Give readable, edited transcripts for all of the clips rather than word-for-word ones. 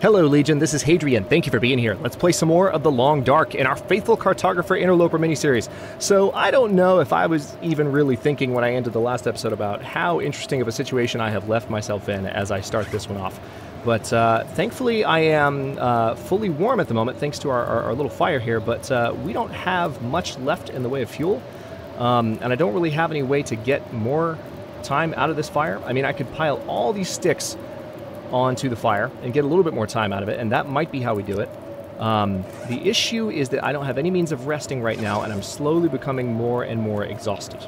Hello Legion, this is Hadrian. Thank you for being here. Let's play some more of The Long Dark in our faithful Cartographer Interloper miniseries. So I don't know if I was even really thinking when I ended the last episode about how interesting of a situation I have left myself in as I start this one off. But thankfully I am fully warm at the moment thanks to our little fire here, but we don't have much left in the way of fuel. And I don't really have any way to get more time out of this fire. I mean, I could pile all these sticks onto the fire and get a little bit more time out of it, and that might be how we do it. The issue is that I don't have any means of resting right now, and I'm slowly becoming more and more exhausted.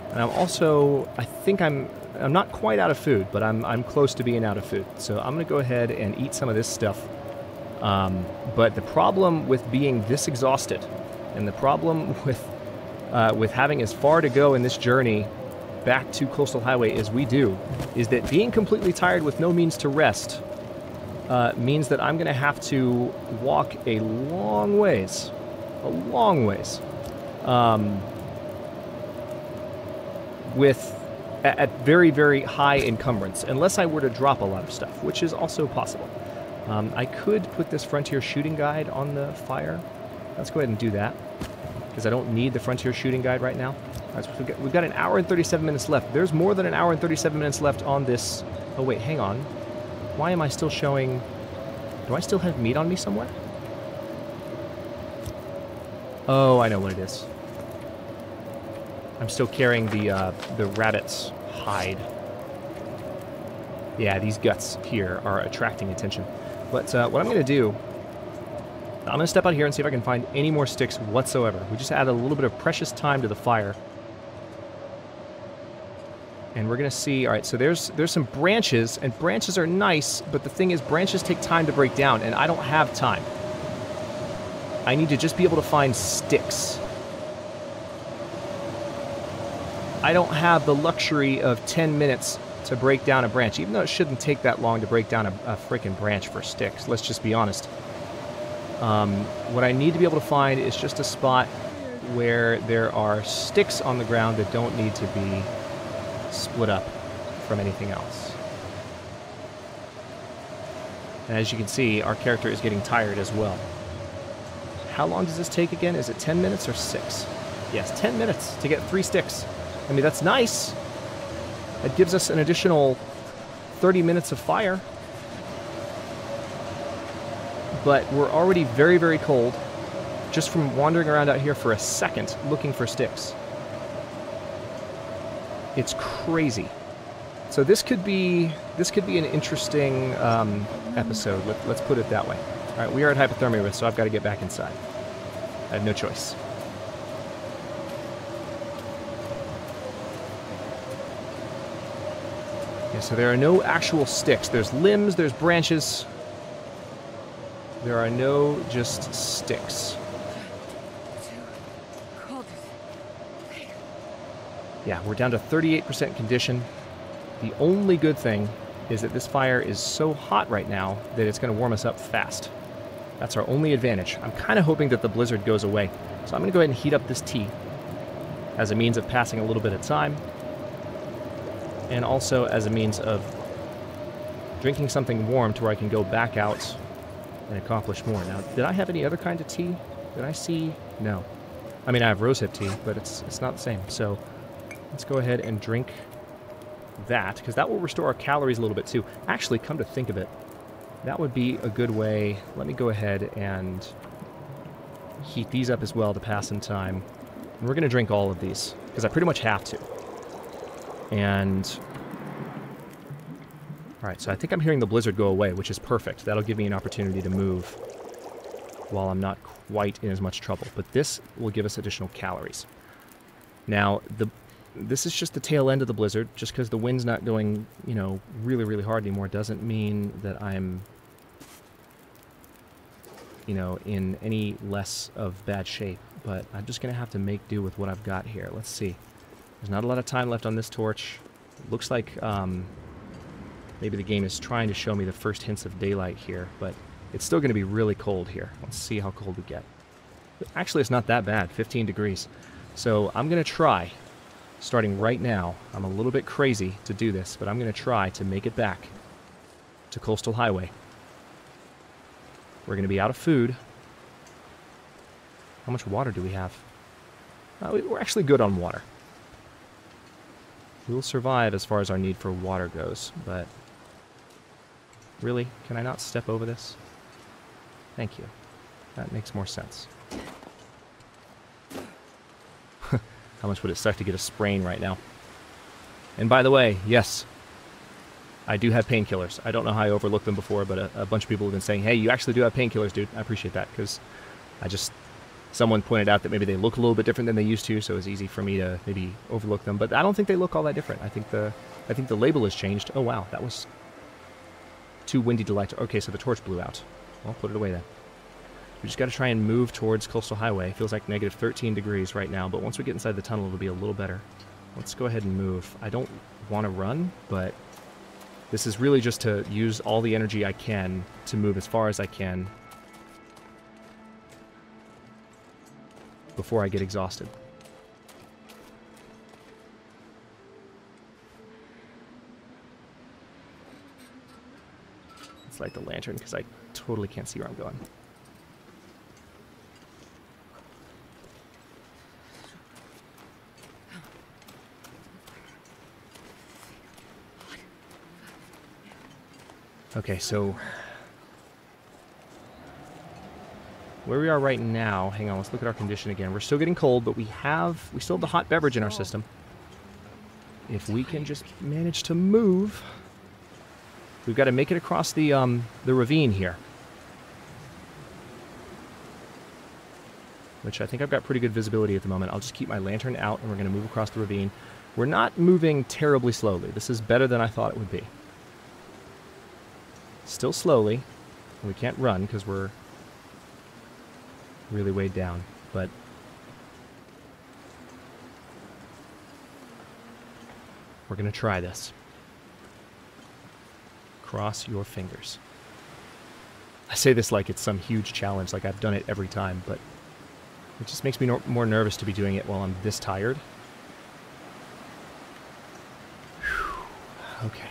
And I'm also, I think I'm not quite out of food, but I'm close to being out of food. So I'm going to go ahead and eat some of this stuff. But the problem with being this exhausted, and the problem with having as far to go in this journey back to Coastal Highway as we do, is that being completely tired with no means to rest means that I'm going to have to walk a long ways, at very, very high encumbrance, unless I were to drop a lot of stuff, which is also possible. I could put this Frontier Shooting Guide on the fire. Let's go ahead and do that, because I don't need the Frontier Shooting Guide right now. All right, so we've got an hour and 37 minutes left. There's more than an hour and 37 minutes left on this. Oh wait, hang on. Why am I still showing... Do I still have meat on me somewhere? Oh, I know what it is. I'm still carrying the rabbit's hide. Yeah, these guts here are attracting attention. But what I'm going to do... I'm going to step out here and see if I can find any more sticks whatsoever. We just added a little bit of precious time to the fire. And we're going to see, all right, so there's some branches, and branches are nice, but the thing is branches take time to break down, and I don't have time. I need to just be able to find sticks. I don't have the luxury of 10 minutes to break down a branch, even though it shouldn't take that long to break down a freaking branch for sticks, let's just be honest. What I need to be able to find is just a spot where there are sticks on the ground that don't need to be split up from anything else. And as you can see, our character is getting tired as well. How long does this take again? Is it 10 minutes or 6? Yes, 10 minutes to get 3 sticks. I mean, that's nice. That gives us an additional 30 minutes of fire. But we're already very, very cold just from wandering around out here for a second looking for sticks. It's crazy. So this could be an interesting episode. Let's put it that way. All right, we are at hypothermia risk, so I've got to get back inside. I have no choice. Yeah, so there are no actual sticks. There's limbs, there's branches. There are no just sticks. Yeah, we're down to 38% condition. The only good thing is that this fire is so hot right now that it's going to warm us up fast. That's our only advantage. I'm kind of hoping that the blizzard goes away. So I'm going to go ahead and heat up this tea as a means of passing a little bit of time, and also as a means of drinking something warm to where I can go back out and accomplish more. Now, did I have any other kind of tea? Did I see? No. I mean, I have rosehip tea, but it's not the same. So let's go ahead and drink that, because that will restore our calories a little bit too. Actually, come to think of it, that would be a good way. Let me go ahead and heat these up as well to pass some time. And we're going to drink all of these, because I pretty much have to. And... Alright, so I think I'm hearing the blizzard go away, which is perfect. That'll give me an opportunity to move while I'm not quite in as much trouble. But this will give us additional calories. Now, this is just the tail end of the blizzard. Just because the wind's not going, you know, really, really hard anymore doesn't mean that I'm, you know, in any less of bad shape. But I'm just going to have to make do with what I've got here. Let's see. There's not a lot of time left on this torch. It looks like maybe the game is trying to show me the first hints of daylight here, but it's still going to be really cold here. Let's see how cold we get. Actually, it's not that bad, 15 degrees. So I'm going to try, starting right now. I'm a little bit crazy to do this, but I'm going to try to make it back to Coastal Highway We're going to be out of food. How much water do we have? We're actually good on water. We will survive as far as our need for water goes, but... Really? Can I not step over this? Thank you. That makes more sense. How much would it suck to get a sprain right now? And by the way, yes, I do have painkillers. I don't know how I overlooked them before, but a bunch of people have been saying, hey, you actually do have painkillers, dude. I appreciate that, because someone pointed out that maybe they look a little bit different than they used to, so it's easy for me to maybe overlook them. But I don't think they look all that different. I think the label has changed. Oh, wow, that was too windy to light. Okay, so the torch blew out. Well, put it away then. We just got to try and move towards Coastal Highway. It feels like negative 13 degrees right now, but once we get inside the tunnel, it'll be a little better. Let's go ahead and move. I don't want to run, but this is really just to use all the energy I can to move as far as I can before I get exhausted. Let's light the lantern because I totally can't see where I'm going. Okay, so where we are right now, hang on, let's look at our condition again. We're still getting cold, but we still have the hot beverage in our system. If we can just manage to move, we've got to make it across the ravine here. Which I think I've got pretty good visibility at the moment. I'll just keep my lantern out and we're going to move across the ravine. We're not moving terribly slowly. This is better than I thought it would be. Still slowly. We can't run because we're really weighed down, but we're going to try this. Cross your fingers. I say this like it's some huge challenge, like I've done it every time, but it just makes me more nervous to be doing it while I'm this tired. Whew. Okay.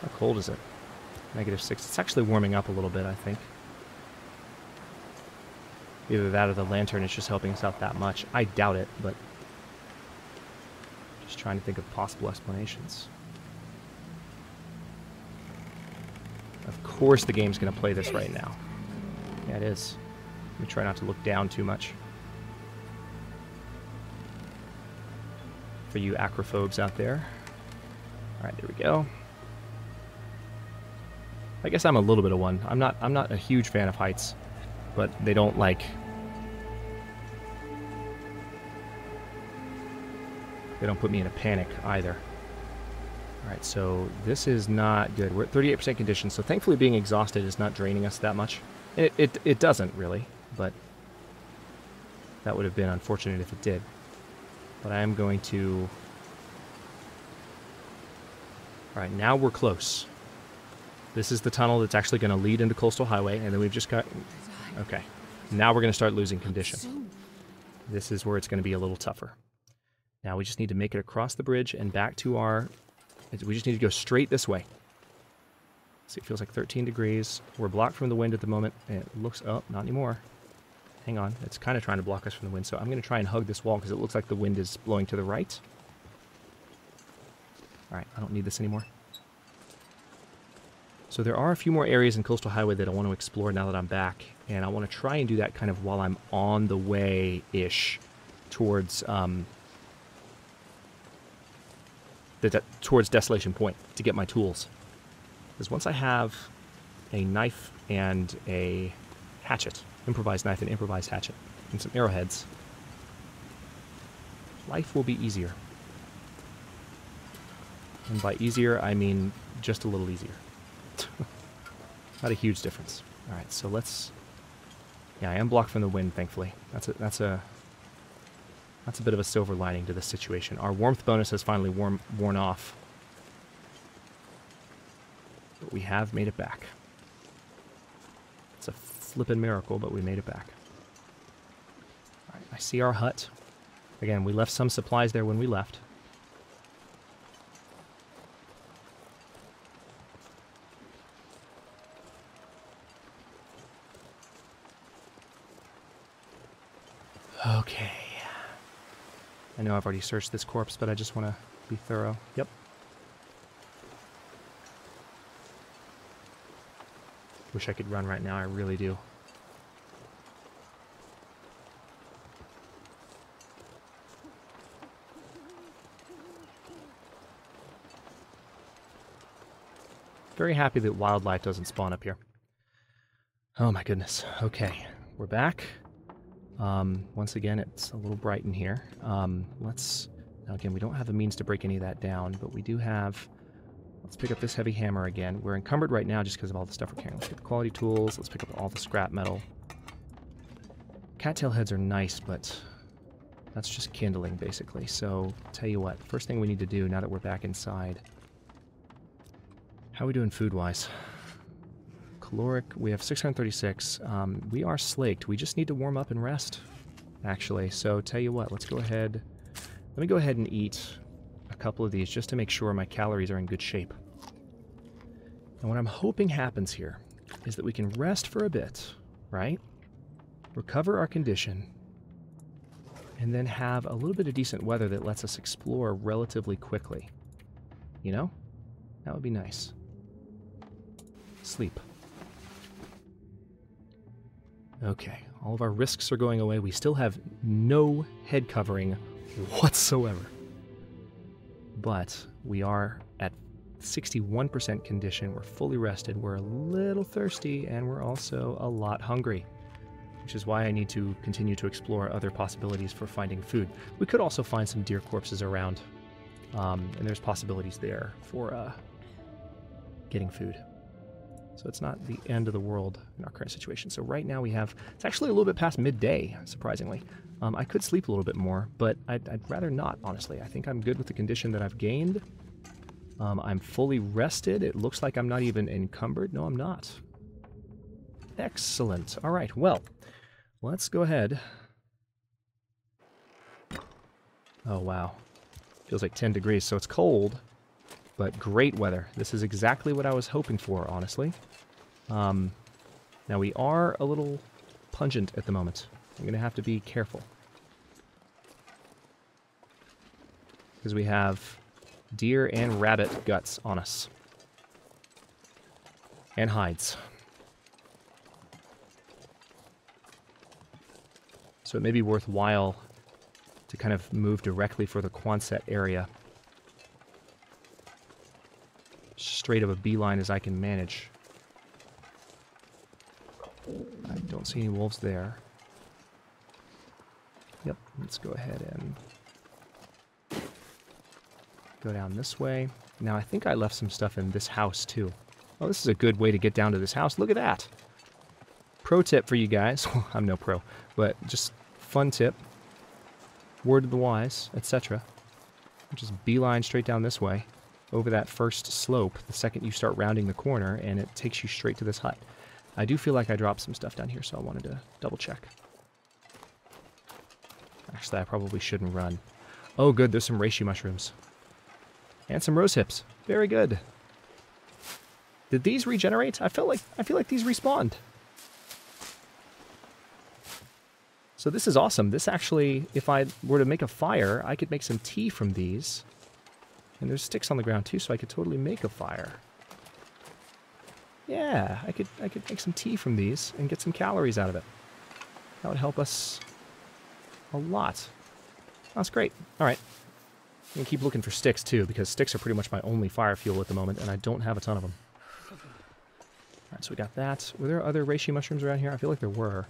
How cold is it? -6. It's actually warming up a little bit, I think. Either that or the lantern is just helping us out that much. I doubt it, but just trying to think of possible explanations. Of course the game's going to play this right now. Yeah, it is. Let me try not to look down too much. For you acrophobes out there. Alright, there we go. I guess I'm a little bit of one. I'm not a huge fan of heights, but they don't put me in a panic either. Alright, so this is not good. We're at 38% condition, so thankfully being exhausted is not draining us that much. It doesn't really, but that would have been unfortunate if it did. But I am going to... Alright, now we're close. This is the tunnel that's actually going to lead into Coastal Highway, and then we've just got... Okay. Now we're going to start losing condition. This is where it's going to be a little tougher. Now we just need to make it across the bridge and back to our... We just need to go straight this way. See, it feels like 13 degrees. We're blocked from the wind at the moment. It looks... Oh, not anymore. Hang on. It's kind of trying to block us from the wind, so I'm going to try and hug this wall because it looks like the wind is blowing to the right. Alright, I don't need this anymore. So there are a few more areas in Coastal Highway that I want to explore now that I'm back, and I want to try and do that kind of while I'm on the way-ish towards towards Desolation Point to get my tools. Because once I have a knife and a hatchet, improvised knife and improvised hatchet, and some arrowheads, life will be easier. And by easier, I mean just a little easier. Not a huge difference. Alright, so let's... Yeah, I am blocked from the wind, thankfully. That's a bit of a silver lining to this situation. Our warmth bonus has finally worn off. But we have made it back. It's a flippin' miracle, but we made it back. All right, I see our hut. Again, we left some supplies there when we left. Okay. I know I've already searched this corpse, but I just want to be thorough. Yep. Wish I could run right now, I really do. Very happy that wildlife doesn't spawn up here. Oh my goodness. Okay, we're back. Once again, it's a little bright in here. Now again, we don't have the means to break any of that down, but we do have... Let's pick up this heavy hammer again. We're encumbered right now just because of all the stuff we're carrying. Let's get the quality tools. Let's pick up all the scrap metal. Cattail heads are nice, but that's just kindling, basically. So, tell you what, first thing we need to do now that we're back inside... How are we doing food-wise? Caloric, we have 636. We are slaked. We just need to warm up and rest, actually. So, tell you what, let's go ahead... Let me go ahead and eat a couple of these just to make sure my calories are in good shape. And what I'm hoping happens here is that we can rest for a bit, right? Recover our condition, and then have a little bit of decent weather that lets us explore relatively quickly. You know? That would be nice. Sleep. Okay, all of our risks are going away. We still have no head covering whatsoever. But we are at 61% condition. We're fully rested. We're a little thirsty, and we're also a lot hungry, which is why I need to continue to explore other possibilities for finding food. We could also find some deer corpses around, and there's possibilities there for getting food. So it's not the end of the world in our current situation. So right now we have, it's actually a little bit past midday, surprisingly. I could sleep a little bit more, but I'd rather not, honestly. I think I'm good with the condition that I've gained. I'm fully rested. It looks like I'm not even encumbered. No, I'm not. Excellent. All right, well, let's go ahead. Oh, wow. Feels like 10 degrees, so it's cold, but great weather. This is exactly what I was hoping for, honestly. Now, we are a little pungent at the moment. I'm going to have to be careful. Because we have deer and rabbit guts on us. And hides. So it may be worthwhile to kind of move directly for the Quonset area. Straight of a beeline as I can manage. I don't see any wolves there. Yep, let's go ahead and go down this way. Now, I think I left some stuff in this house, too. Oh, this is a good way to get down to this house. Look at that. Pro tip for you guys. Well, I'm no pro, but just fun tip. Word of the wise, etc. Just beeline straight down this way, over that first slope, the second you start rounding the corner, and it takes you straight to this hut. I do feel like I dropped some stuff down here, so I wanted to double check. Actually, I probably shouldn't run. Oh, good, there's some reishi mushrooms. And some rose hips. Very good. Did these regenerate? I feel like these respawned. So this is awesome. This actually, if I were to make a fire, I could make some tea from these. And there's sticks on the ground too, so I could totally make a fire. Yeah, I could make some tea from these and get some calories out of it. That would help us a lot. That's great. All right. I'm going to keep looking for sticks, too, because sticks are pretty much my only fire fuel at the moment, and I don't have a ton of them. All right, so we got that. Were there other reishi mushrooms around here? I feel like there were.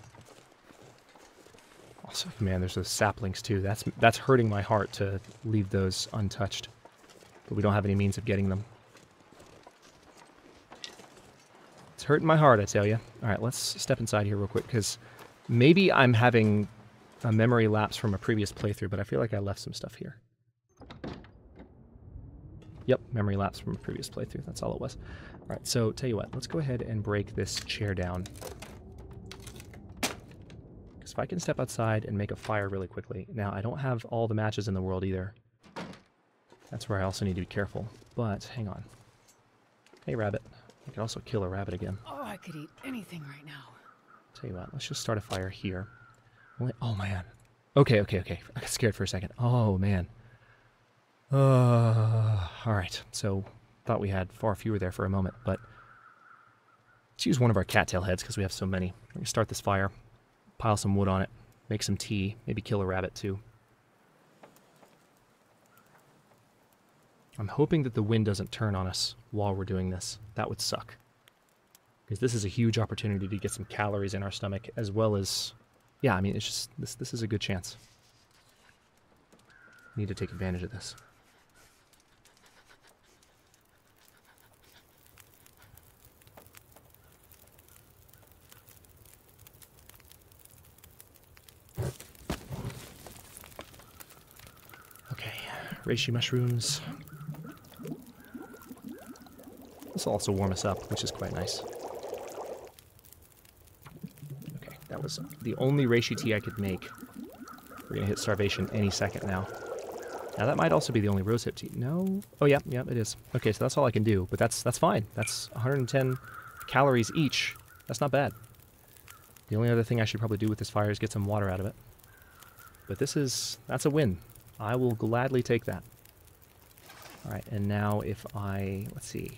Also, man, there's those saplings, too. That's hurting my heart to leave those untouched. But we don't have any means of getting them. It's hurting my heart, I tell you. All right, let's step inside here real quick, because maybe I'm having a memory lapse from a previous playthrough, but I feel like I left some stuff here. Yep, memory lapse from a previous playthrough. That's all it was. All right, so tell you what, let's go ahead and break this chair down. if I can step outside and make a fire really quickly. Now, I don't have all the matches in the world either. That's where I also need to be careful. But, hang on. Hey, rabbit. I can also kill a rabbit again. Oh, I could eat anything right now. Tell you what, let's just start a fire here. Oh, man. Okay. I got scared for a second. Oh, man. Alright, so thought we had far fewer there for a moment, but let's use one of our cattail heads because we have so many. We're going to start this fire, pile some wood on it, make some tea, maybe kill a rabbit too. I'm hoping that the wind doesn't turn on us while we're doing this. That would suck. Because this is a huge opportunity to get some calories in our stomach, as well as... Yeah, I mean, it's just... This is a good chance. Need to take advantage of this. Okay, reishi mushrooms. This will also warm us up, which is quite nice. Okay, that was the only reishi tea I could make. We're gonna hit starvation any second now. Now that might also be the only rosehip tea. No? Oh yeah, it is. Okay, so that's all I can do, but that's fine. That's 110 calories each. That's not bad. The only other thing I should probably do with this fire is get some water out of it. But that's a win. I will gladly take that. Alright, and now if I, let's see.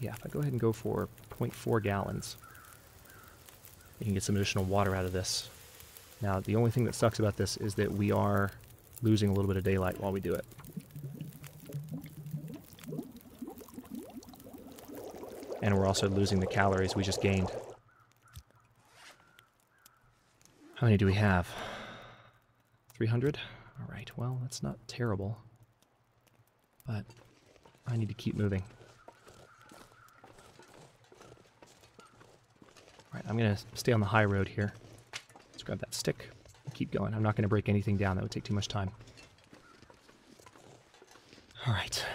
Yeah, if I go ahead and go for 0.4 gallons, we can get some additional water out of this. Now, the only thing that sucks about this is that we are losing a little bit of daylight while we do it. And we're also losing the calories we just gained. How many do we have? 300? Alright, well, that's not terrible. But I need to keep moving. Alright, I'm going to stay on the high road here. Let's grab that stick and keep going. I'm not going to break anything down. That would take too much time. Alright.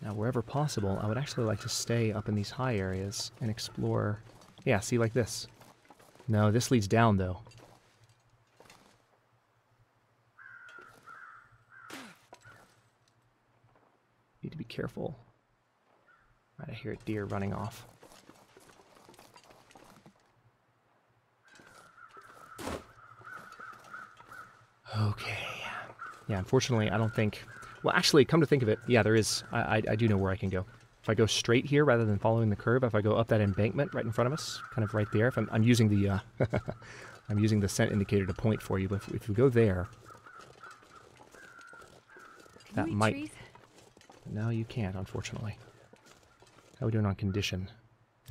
Now, wherever possible, I would actually like to stay up in these high areas and explore... Yeah, see, like this. No, this leads down, though. Need to be careful. Right, I hear a deer running off. Okay. Yeah, unfortunately, I don't think... Well, actually, come to think of it, yeah, there is... I do know where I can go. If I go straight here rather than following the curve, if I go up that embankment right in front of us, kind of right there, if I'm using the I'm using the scent indicator to point for you, but if we go there, that might... Trees? No, you can't, unfortunately. How are we doing on condition?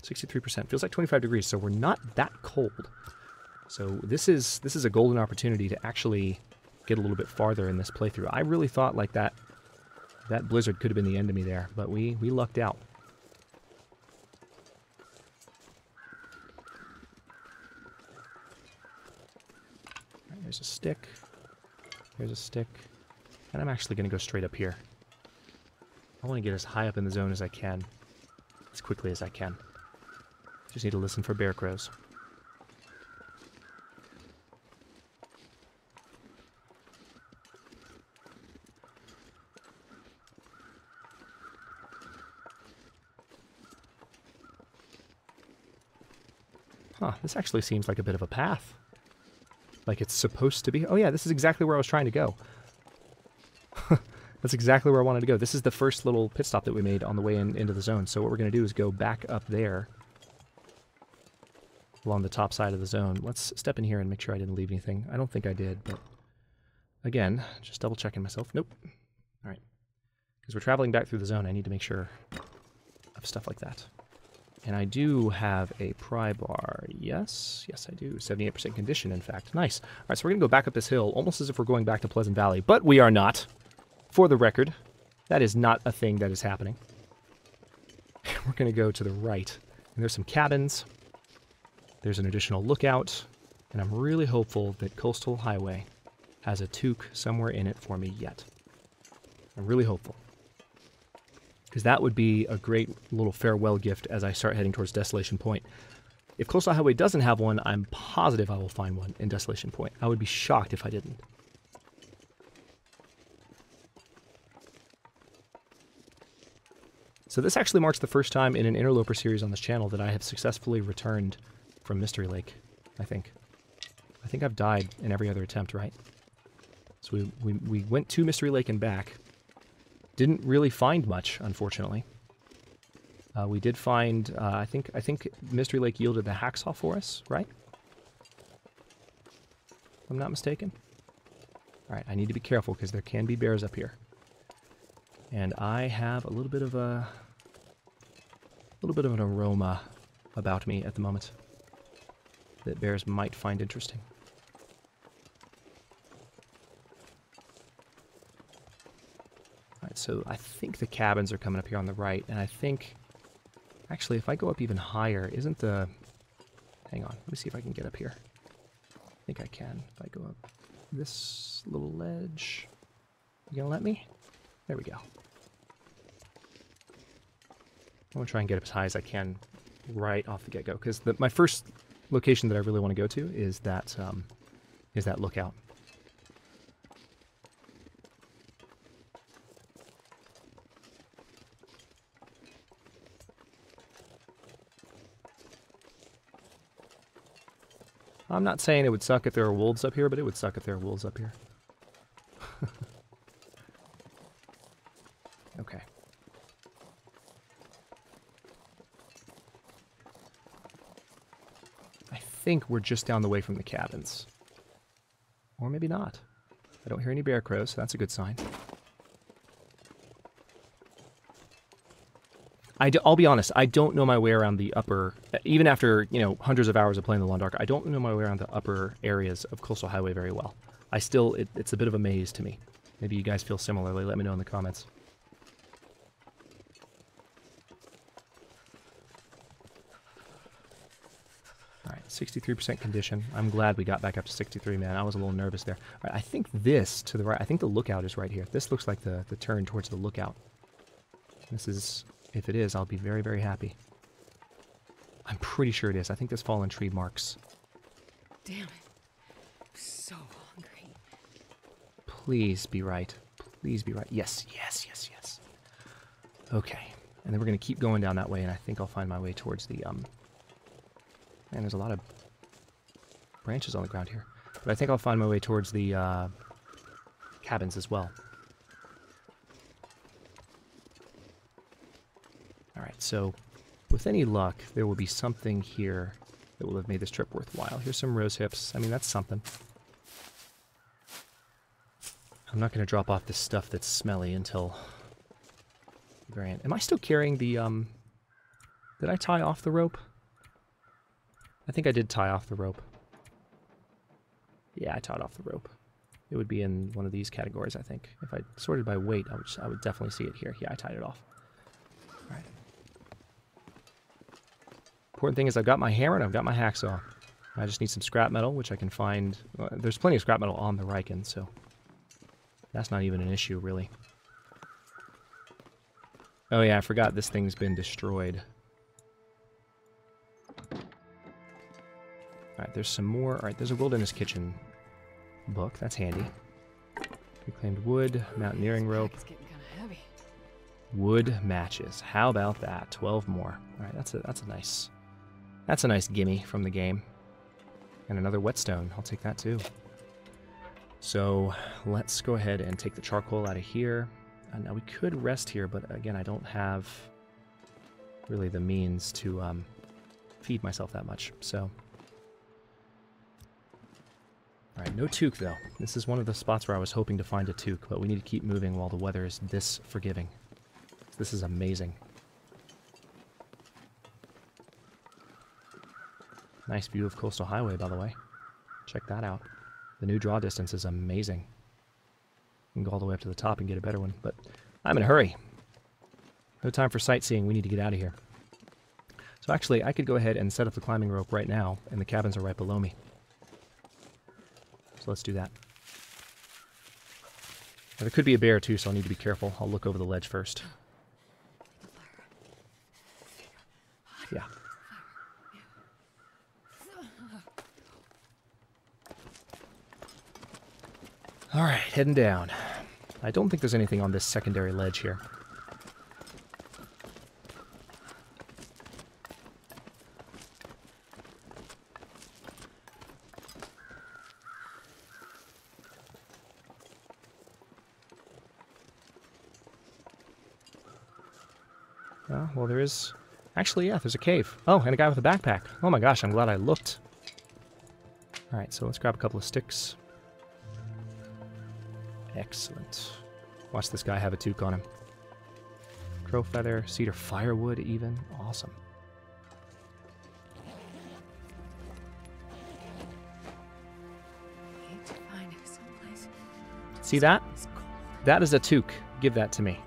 63%. Feels like 25 degrees, so we're not that cold. So this is a golden opportunity to actually get a little bit farther in this playthrough. I really thought like that blizzard could have been the end of me there, but we lucked out. Right, there's a stick. There's a stick. And I'm actually going to go straight up here. I want to get as high up in the zone as I can, as quickly as I can. Just need to listen for bear crows. Huh, this actually seems like a bit of a path. Like it's supposed to be. Oh yeah, this is exactly where I was trying to go. That's exactly where I wanted to go. This is the first little pit stop that we made on the way into the zone. So what we're going to do is go back up there along the top side of the zone. Let's step in here and make sure I didn't leave anything. I don't think I did, but again, just double checking myself. Nope. All right. Because we're traveling back through the zone, I need to make sure of stuff like that. And I do have a pry bar. Yes, I do. 78% condition, in fact. Nice. All right, so we're going to go back up this hill, almost as if we're going back to Pleasant Valley, but we are not. For the record, that is not a thing that is happening. We're going to go to the right. And there's some cabins. There's an additional lookout. And I'm really hopeful that Coastal Highway has a toque somewhere in it for me yet. I'm really hopeful. Because that would be a great little farewell gift as I start heading towards Desolation Point. If Coastal Highway doesn't have one, I'm positive I will find one in Desolation Point. I would be shocked if I didn't. So this actually marks the first time in an Interloper series on this channel that I have successfully returned from Mystery Lake, I think. I think I've died in every other attempt, right? So we went to Mystery Lake and back. Didn't really find much, unfortunately. We did find, I think Mystery Lake yielded the hacksaw for us, right? If I'm not mistaken. Alright, I need to be careful because there can be bears up here. And I have a little bit of an aroma about me at the moment that bears might find interesting. Alright, so I think the cabins are coming up here on the right, and I think, actually, if I go up even higher, isn't the... Hang on, let me see if I can get up here. I think I can, if I go up this little ledge. You gonna let me? There we go. I'm going to try and get up as high as I can right off the get-go, because my first location that I really want to go to is that lookout. I'm not saying it would suck if there were wolves up here, but it would suck if there were wolves up here. Okay. I think we're just down the way from the cabins. Or maybe not. I don't hear any bear crows, so that's a good sign. I'll be honest, I don't know my way around the upper... Even after, hundreds of hours of playing the Long Dark, I don't know my way around the upper areas of Coastal Highway very well. It's a bit of a maze to me. Maybe you guys feel similarly. Let me know in the comments. Alright, 63% condition. I'm glad we got back up to 63, man. I was a little nervous there. Alright, I think this to the right, I think the lookout is right here. This looks like the turn towards the lookout. This is, if it is, I'll be very, very happy. I'm pretty sure it is. I think this fallen tree marks. Damn it. I'm so hungry. Please be right. Please be right. Yes, yes, yes, yes. Okay. And then we're going to keep going down that way, and I think I'll find my way towards the, Man, there's a lot of branches on the ground here. But I think I'll find my way towards the, cabins as well. Alright, so with any luck, there will be something here that will have made this trip worthwhile. Here's some rose hips. I mean, that's something. I'm not going to drop off this stuff that's smelly until the very end. Am I still carrying the, Did I tie off the rope? I think I did tie off the rope. Yeah, I tied off the rope. It would be in one of these categories, I think. If I sorted by weight, I would definitely see it here. Yeah, I tied it off. Alright. Important thing is I've got my hammer and I've got my hacksaw. I just need some scrap metal, which I can find... there's plenty of scrap metal on the Riken, so... that's not even an issue, really. Oh yeah, I forgot this thing's been destroyed. Alright, there's some more... Alright, there's a Wilderness Kitchen book. That's handy. Reclaimed wood, mountaineering rope. It's getting kind of heavy. Wood matches. How about that? 12 more. Alright, that's a nice... that's a nice gimme from the game. And another whetstone. I'll take that too. So, let's go ahead and take the charcoal out of here. Now, we could rest here, but again, I don't have really the means to feed myself that much, so... Alright, no toque, though. This is one of the spots where I was hoping to find a toque, but we need to keep moving while the weather is this forgiving. This is amazing. Nice view of Coastal Highway, by the way. Check that out. The new draw distance is amazing. You can go all the way up to the top and get a better one, but I'm in a hurry. No time for sightseeing. We need to get out of here. So actually, I could go ahead and set up the climbing rope right now, and the cabins are right below me. So let's do that. Now, there could be a bear too, so I'll need to be careful. I'll look over the ledge first. Yeah. Alright, heading down. I don't think there's anything on this secondary ledge here. Well, there is... Actually, yeah, there's a cave. Oh, and a guy with a backpack. Oh my gosh, I'm glad I looked. Alright, so let's grab a couple of sticks. Excellent. Watch this guy have a toque on him. Crow feather, cedar firewood even. Awesome. Need to find someplace. See that? It's cold. That is a toque. Give that to me.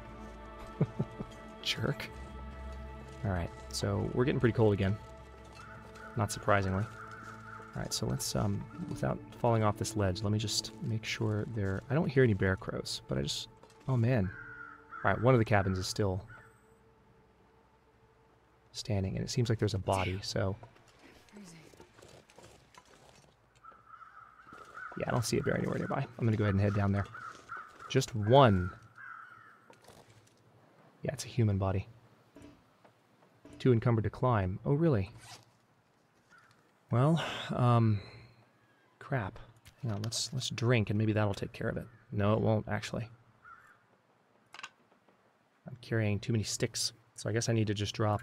Jerk. Alright, so we're getting pretty cold again. Not surprisingly. Alright, so let's, without falling off this ledge, let me just make sure there... I don't hear any bear crows, but I just... Oh, man. Alright, one of the cabins is still standing, and it seems like there's a body, so... Yeah, I don't see a bear anywhere nearby. I'm gonna go ahead and head down there. Just one. Yeah, it's a human body. Too encumbered to climb. Oh, really? Well, crap. Hang on, let's drink, and maybe that'll take care of it. No, it won't, actually. I'm carrying too many sticks, so I guess I need to just drop...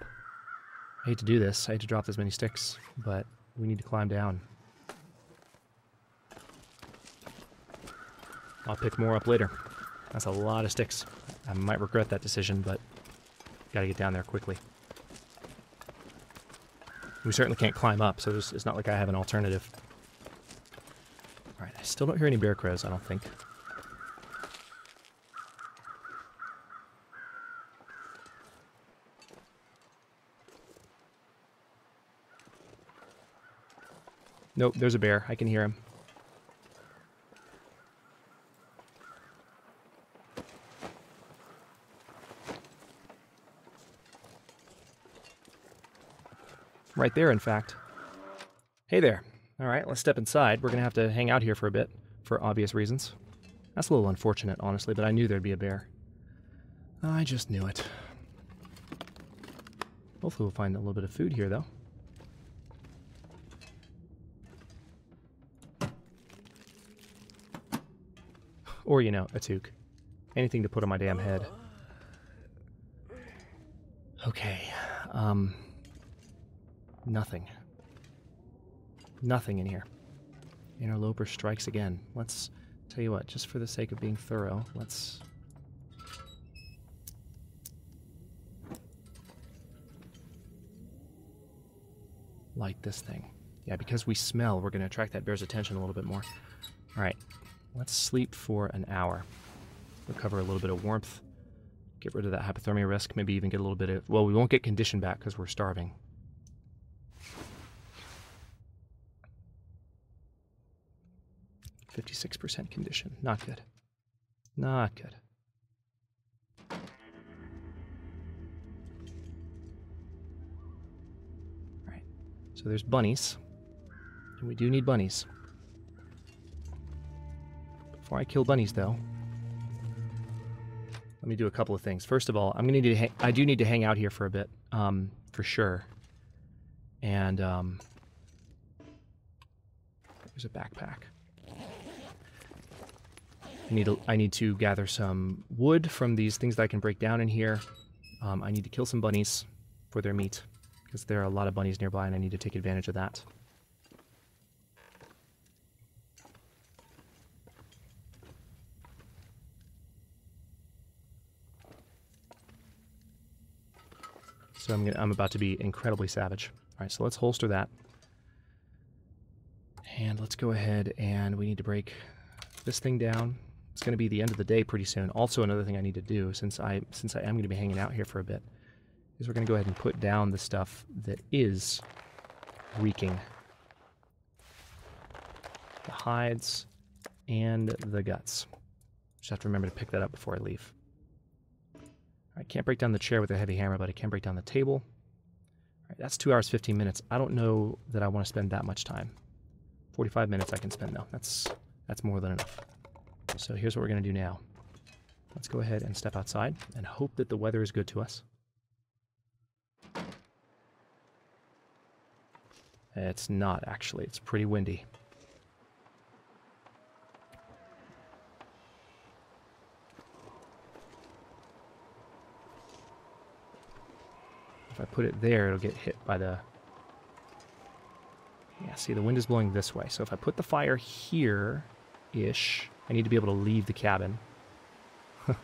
I hate to do this. I hate to drop this many sticks, but we need to climb down. I'll pick more up later. That's a lot of sticks. I might regret that decision, but gotta get down there quickly. We certainly can't climb up, so it's not like I have an alternative. Alright, I still don't hear any bear crows, I don't think. Nope, there's a bear. I can hear him. Right there, in fact. Hey there. Alright, let's step inside. We're going to have to hang out here for a bit, for obvious reasons. That's a little unfortunate, honestly, but I knew there'd be a bear. I just knew it. Hopefully we'll find a little bit of food here, though. Or, you know, a toque. Anything to put on my damn head. Okay, nothing. Nothing in here. Interloper strikes again. Let's tell you what, just for the sake of being thorough, let's... light this thing. Yeah, because we smell, we're going to attract that bear's attention a little bit more. Alright, let's sleep for an hour. Recover a little bit of warmth. Get rid of that hypothermia risk. Maybe even get a little bit of... Well, we won't get condition back because we're starving. 56% condition. Not good. Not good. Alright. So there's bunnies. And we do need bunnies. Before I kill bunnies, though, let me do a couple of things. First of all, I'm gonna need to I do need to hang out here for a bit, for sure. And there's a backpack. I need to gather some wood from these things that I can break down in here. I need to kill some bunnies for their meat, because there are a lot of bunnies nearby, and I need to take advantage of that. So I'm about to be incredibly savage. All right, so let's holster that. And let's go ahead and we need to break this thing down. It's going to be the end of the day pretty soon. Also, another thing I need to do, since I am going to be hanging out here for a bit, is we're going to go ahead and put down the stuff that is reeking. The hides and the guts. Just have to remember to pick that up before I leave. I can't break down the chair with a heavy hammer, but I can break down the table. All right, that's 2 hours, 15 minutes. I don't know that I want to spend that much time. 45 minutes I can spend, though. That's more than enough. So here's what we're going to do now. Let's go ahead and step outside and hope that the weather is good to us. It's not, actually. It's pretty windy. If I put it there, it'll get hit by the... Yeah, see, the wind is blowing this way. So if I put the fire here-ish, I need to be able to leave the cabin. So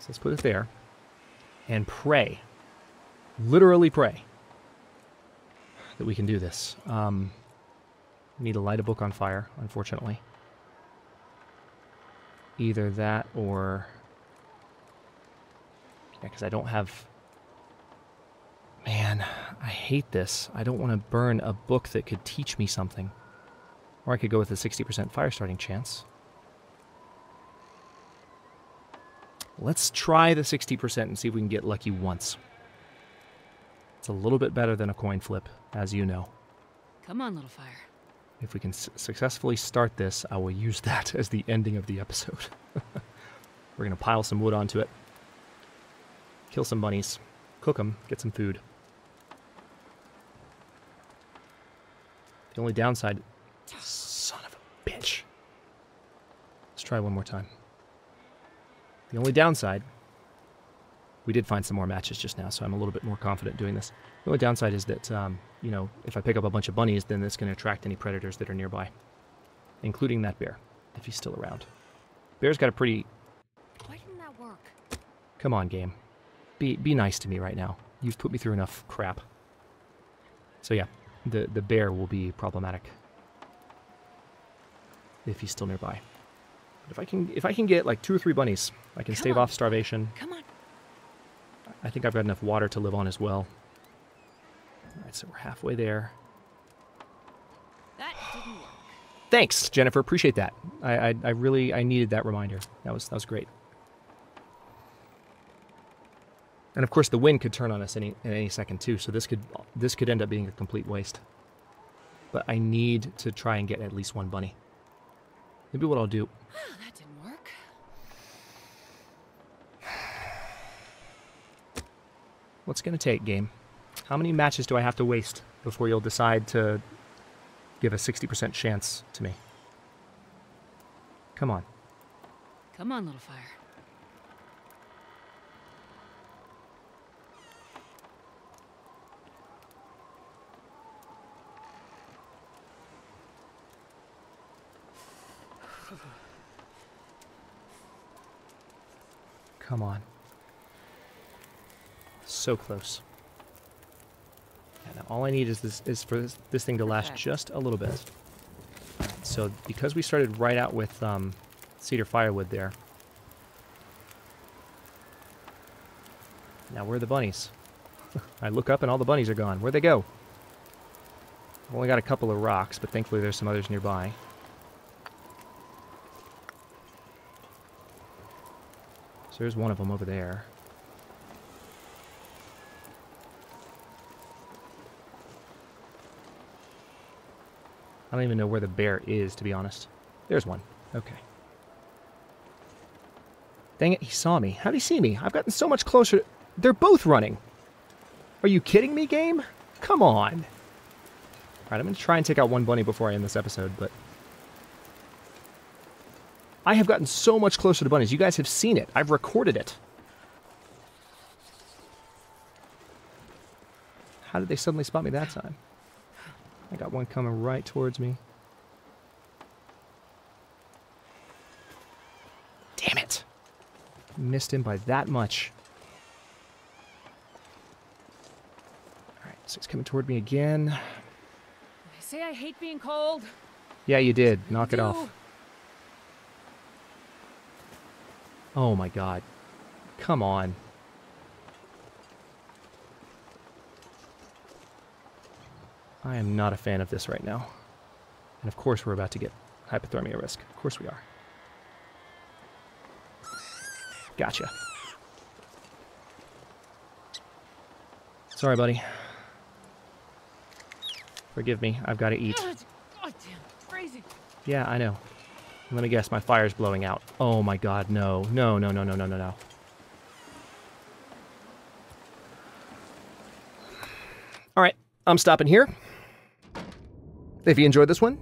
let's put it there. And pray. Literally pray that we can do this. We need to light a book on fire, unfortunately. Either that or... Yeah, because I don't have... Man, I hate this. I don't want to burn a book that could teach me something. Or I could go with a 60% fire starting chance. Let's try the 60% and see if we can get lucky once. It's a little bit better than a coin flip, as you know. Come on, little fire. If we can successfully start this, I will use that as the ending of the episode. We're going to pile some wood onto it. Kill some bunnies. Cook them. Get some food. The only downside... Son of a bitch. Let's try one more time. The only downside... We did find some more matches just now, so I'm a little bit more confident doing this. The only downside is that, you know, if I pick up a bunch of bunnies, then it's going to attract any predators that are nearby. Including that bear, if he's still around. Bear's got a pretty... Why didn't that work? Come on, game. Be nice to me right now. You've put me through enough crap. So yeah, the bear will be problematic. If he's still nearby. But if I can get like 2 or 3 bunnies, I can stave off starvation. Come on. I think I've got enough water to live on as well. Alright, so we're halfway there. That didn't work. Thanks, Jennifer. Appreciate that. I really needed that reminder. That was great. And of course, the wind could turn on us at any second too. So this could end up being a complete waste. But I need to try and get at least 1 bunny. Maybe what I'll do. That didn't work. What's it gonna take, game? How many matches do I have to waste before you'll decide to give a 60% chance to me? Come on. Come on, little fire. Come on. So close. Yeah, now all I need is for this thing to last just a little bit. Right, so because we started right out with cedar firewood there. Now where are the bunnies? I look up and all the bunnies are gone. Where'd they go? I've only got a couple of rocks, but thankfully there's some others nearby. So there's one of them over there. I don't even know where the bear is, to be honest. There's one. Okay. Dang it, he saw me. How'd he see me? I've gotten so much closer. They're both running. Are you kidding me, game? Come on. Alright, I'm going to try and take out 1 bunny before I end this episode, but... I have gotten so much closer to bunnies. You guys have seen it. I've recorded it. How did they suddenly spot me that time? I got one coming right towards me. Damn it. Missed him by that much. Alright, so he's coming toward me again. I say I hate being cold. Yeah, you did. Knock it off. Oh my god. Come on. I am not a fan of this right now. And of course we're about to get hypothermia risk. Of course we are. Gotcha. Sorry, buddy. Forgive me. I've got to eat. God damn, crazy. Yeah, I know. Let me guess, my fire's blowing out. Oh my god, no. No, no, no, no, no, no, no. Alright, I'm stopping here. If you enjoyed this one,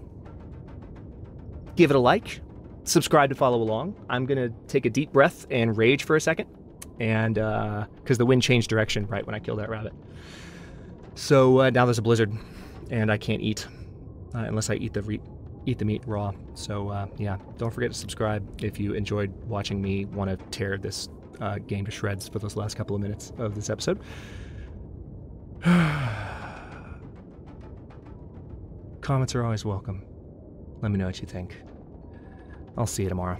give it a like. Subscribe to follow along. I'm going to take a deep breath and rage for a second. And, because the wind changed direction right when I killed that rabbit. So now there's a blizzard, and I can't eat unless I eat the meat raw. So yeah, don't forget to subscribe if you enjoyed watching me want to tear this game to shreds for those last couple of minutes of this episode. Comments are always welcome. Let me know what you think. I'll see you tomorrow.